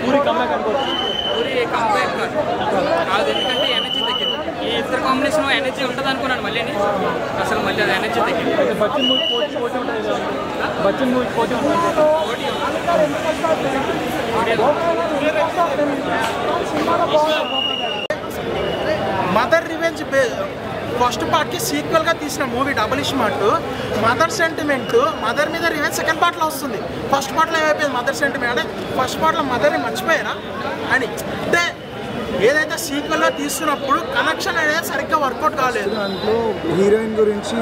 Puri comeback అనుకోవచ్చు. Puri comeback కాదు, ఎందుకంటే ఎనర్జీ తగ్గింది. ఈ ఇద్దరు కాంబినేషన్ ఎనర్జీ ఉంటుంది అనుకున్నాను, మళ్ళీ అసలు మళ్ళీ అది ఎనర్జీ తగ్గింది. బచ్చన్ మూవీ పోటీ ఉంటుంది, బచ్చన్ మూవీ పోటీ ఉంటుంది. మదర్ రివెంజ్ ఫస్ట్ పార్ట్కి సీక్వెల్గా తీసిన movie double smart. Mother sentiment, mother మీద రివెంజ్ సెకండ్ పార్ట్లో వస్తుంది. ఫస్ట్ పార్ట్లో ఏమైపోయింది మదర్ సెంటిమెంట్ అంటే ఫస్ట్ పార్ట్లో మదర్ని మర్చిపోయారా అని. అంటే ఏదైతే సీక్వెల్గా తీస్తున్నప్పుడు కనెక్షన్ అనేది సరిగ్గా వర్కౌట్ కాలేదు. దాంట్లో హీరోయిన్ గురించి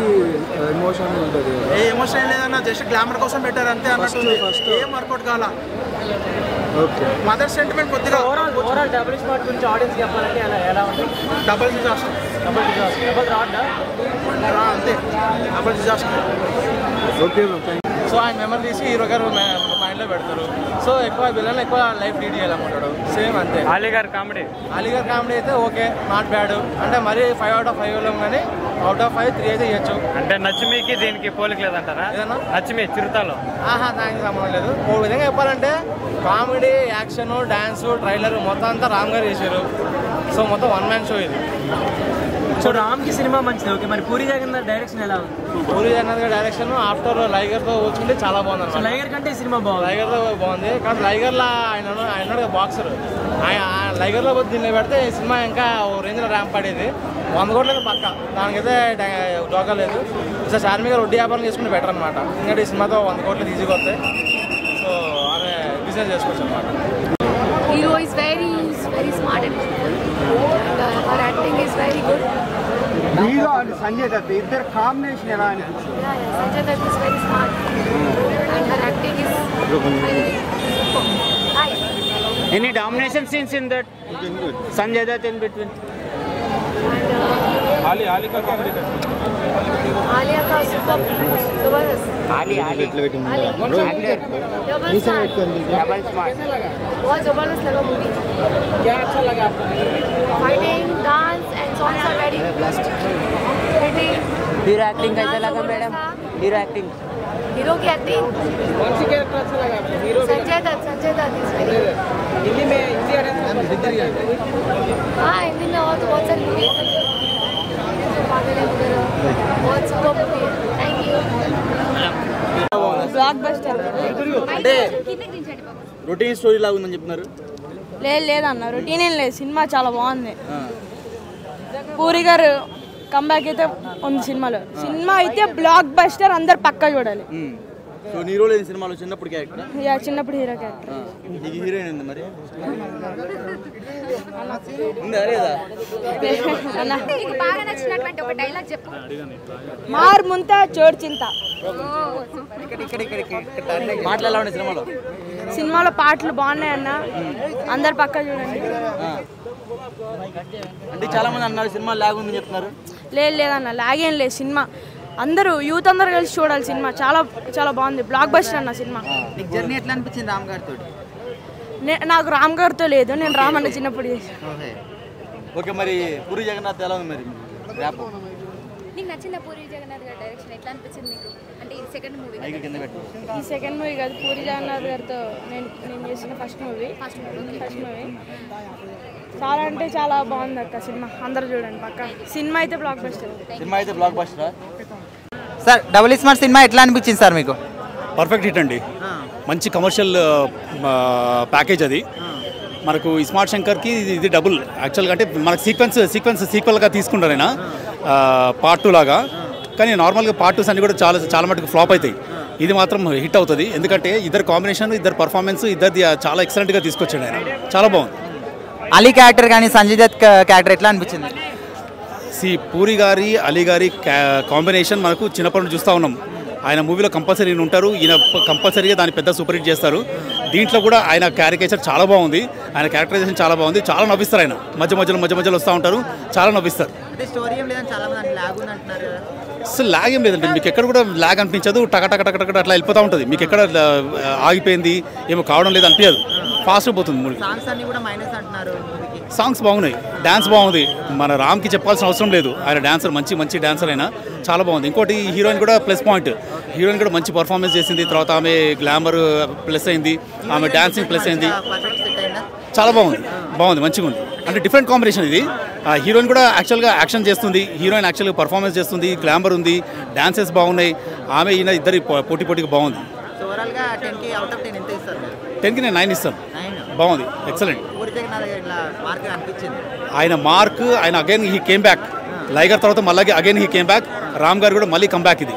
ఎమోషన్ ఉంటుంది. ఏ ఎమోషన్ లేదన్నా, జస్ట్ గ్లామర్ కోసం పెట్టారు అంతే అన్నట్టు. ఏం వర్కౌట్ కావాలా. మదర్ సెంటిమెంట్ కొద్దిగా ఓవరాల్ డబుల్ స్మార్ట్ గురించి ఆడియన్స్ చెప్పాలంటే ఎలా ఉంటుంది? డబుల్ డిజాస్టర్ అంతే, డబుల్ డిజాస్టర్. ఓకే. సో ఆయన మెమరీ తీసి హీరో గారు మైండ్లో పెడతారు. సో ఎక్కువ విలన్ ఎక్కువ లైఫ్ లీడ్ చేయాలనుకుంటాడు. సేమ్ అంతే. అలీ గారు కామెడీ అయితే ఓకే, నాట్ బ్యాడ్. అంటే మరీ 5 out of 5 ఇవ్వలేము, కానీ అవుట్ ఆఫ్ 5 3 అయితే ఇవ్వచ్చు. అంటే నచ్చిమీకి దీనికి పోలిక లేదంటారా? ఏదన్నా నచ్చిమీ చిరుతలో దానికి సంబంధం లేదు. ఓ విధంగా చెప్పాలంటే కామెడీ, యాక్షన్, డాన్స్, ట్రైలర్ మొత్తం అంతా రామ్ గారు చేశారు. సో మొత్తం 1 man షో ఇది. సో రామ్కి సినిమా మంచిది. ఓకే, మరి పూరి జగన్నాథ్ డైరెక్షన్ ఎలా ఉంది? పూరి జగన్నాథ్ గారి డైరెక్షన్ ఆఫ్టర్ లైగర్తో పోల్చుకుంటే చాలా బాగుంది. లైగర్ కంటే ఈ సినిమా బాగుంది. లైగర్తో బాగుంది, కానీ లైగర్లో ఆయన బాక్సర్. లైగర్లో పోతే దీన్ని పెడితే ఈ సినిమా ఇంకా ఓ రేంజ్లో ర్యాంప్ పడేది. 100 కోట్లకి పక్క, దానికైతే డోకా లేదు. సో చార్మి గారు వడ్డీ వ్యాపారం చేసుకుంటే బెటర్ అనమాట. ఎందుకంటే ఈ సినిమాతో 100 కోట్లు ఈజీగా వస్తాయి. సో ఆమె బిజినెస్ చేసుకోవచ్చు అనమాట. Hero is very smart and her acting is very good. Hero and Sanjay Dutt ఇద్దరు కాంబినేషన్ ఎలా అనిపించింది? Yeah, Sanjay Dutt is very smart and her acting is very nice. Any domination scenes in that? Sanjay Dutt in between. Ali का comedy Alia का super जबरदस्त. Ali double smart बहुत जबरदस्त लगा movie. क्या अच्छा लगा आपको? Fighting, dance and songs are very best. Hero acting कैसा लगा मैडम? हीरो की एक्टिंग कौन सी कैरेक्टर अच्छा लगा आपको? Hero Sanjay Dutt is very Hindi में हाँ हिंदी में और तो बहुत सारी मूवी है. बहुत सुपर मूवी है. Thank you. Block buster. అంటే రొటీన్ స్టోరీ లాగా ఉందని చెప్తున్నారు. లేదన్న, రొటీన్ ఏం లేదు. సినిమా చాలా బాగుంది. పూరి గారు కంబ్యాక్ అయితే ఉంది సినిమాలో. సినిమా అయితే బ్లాక్ బస్టర్, అందరు పక్కా చూడాలి. సో నీ రోల్ ఏది సినిమాలో? చిన్నప్పుడు క్యారెక్టర్? చిన్నప్పుడు హీరో క్యారెక్టర్. నీకు హీరోయిన్ ఉంది మరి? ఉందా లేదా? బాగా నచ్చినటువంటి ఒక డైలాగ్ చెప్పు. మార్ ముంత చోటు చింత. మాటలు ఎలా ఉన్నాయి సినిమాలో? సినిమాలో పాటలు బాగున్నాయన్న, అందరు పక్కా చూడండి. అంటే చాలా మంది అన్నారు సినిమా లాగ్ ఉందని చెప్తున్నారు. లేదన్న, లాగేం లేదు. సినిమా అందరూ యూత్ అందరు కలిసి చూడాలి. సినిమా చాలా చాలా బాగుంది. బ్లాక్ బస్టర్ అన్న సినిమా. నీకు జర్నీ ఎట్లా అనిపించింది రామ్ గారితో? నాకు రామ్ గారితో లేదు, నేను రామ్ అన్న చిన్నప్పుడు చేశాను. ఓకే, మరి పూరి జగన్నాథ్ ఎలా ఉంది మరి? నీకు నచ్చిందా పూరి జగన్నాథ్ గారి డైరెక్షన్? ఎట్లా అనిపించింది నీకు? అంటే ఇది సెకండ్ మూవీ. ఈ సెకండ్ మూవీ కాదు, పూరి జగన్నాథ్ గారితో నేను చేసిన ఫస్ట్ మూవీ. చాలా అంటే చాలా బాగుంది అక్క సినిమా. అందరూ చూడండి పక్క. సినిమా అయితే block buster. Sir double smart cinema ఎట్లా అనిపించింది సార్ మీకు? పర్ఫెక్ట్ హిట్ అండి. మంచి కమర్షియల్ ప్యాకేజ్ అది. మనకు స్మార్ట్ శంకర్కి ఇది డబుల్ యాక్చువల్గా. అంటే మనకు సీక్వెల్గా తీసుకుంటారు ఆయన పార్ట్ 2 లాగా. కానీ నార్మల్గా పార్ట్ 2s అన్ని కూడా చాలా మటుకు ఫ్లాప్ అవుతాయి. ఇది మాత్రం హిట్ అవుతుంది. ఎందుకంటే ఇద్దరు కాంబినేషన్, ఇద్దరు పర్ఫార్మెన్స్ ఇద్దరిది చాలా ఎక్సలెంట్గా తీసుకొచ్చాడు ఆయన. చాలా బాగుంది. అలీ క్యారెక్టర్ కానీ సంజయ్ దత్ క్యారెక్టర్ ఎట్లా అనిపించింది? పూరి గారి అలీ గారి కాంబినేషన్ మనకు చిన్నప్పటి నుంచి చూస్తూ ఉన్నాం. ఆయన మూవీలో కంపల్సరీ ఉంటారు, ఈయన కంపల్సరీగా దాన్ని పెద్ద సూపర్ హిట్ చేస్తారు. దీంట్లో కూడా ఆయన క్యారెక్టర్ చాలా బాగుంది, ఆయన క్యారెక్టరైజేషన్ చాలా బాగుంది. చాలా నవ్విస్తారు ఆయన, మధ్య మధ్యలో వస్తూ ఉంటారు, చాలా నవ్విస్తారు. అసలు లాగ్ ఏం లేదండి, మీకు ఎక్కడ కూడా లాగ్ అనిపించదు. టక అట్లా వెళ్ళిపోతూ ఉంటుంది. మీకు ఎక్కడ ఆగిపోయింది ఏమో కావడం లేదు అనిపించదు, ఫాస్ట్ పోతుంది మూవీ. సాంగ్స్ బాగున్నాయి, డ్యాన్స్ బాగుంది. మన రామ్కి చెప్పాల్సిన అవసరం లేదు, ఆయన డాన్సర్ మంచి డాన్సర్ అయినా చాలా బాగుంది. ఇంకోటి హీరోయిన్ కూడా ప్లస్ పాయింట్. హీరోయిన్ కూడా మంచి పర్ఫార్మెన్స్ చేసింది. తర్వాత ఆమె గ్లామర్ ప్లస్ అయింది, ఆమె డాన్సింగ్ ప్లస్ అయింది. చాలా బాగుంది మంచిగా ఉంది. అంటే డిఫరెంట్ కాంబినేషన్ ఇది. హీరోయిన్ కూడా యాక్చువల్గా యాక్షన్ చేస్తుంది, హీరోయిన్ యాక్చువల్గా పర్ఫార్మెన్స్ చేస్తుంది, గ్లామర్ ఉంది, డాన్సెస్ బాగున్నాయి. ఆమె ఈయన ఇద్దరు పోటీగా బాగుంది. 10కి నేను 9 ఇస్తాను. బాగుంది, ఎక్సలెంట్. ఆయన మార్క్, ఆయన అగైన్ హీ కేమ్ బ్యాక్. లైగర్ తర్వాత మళ్ళీ again he came back. Ram గారు కూడా మళ్ళీ కమ్ బ్యాక్ ఇది.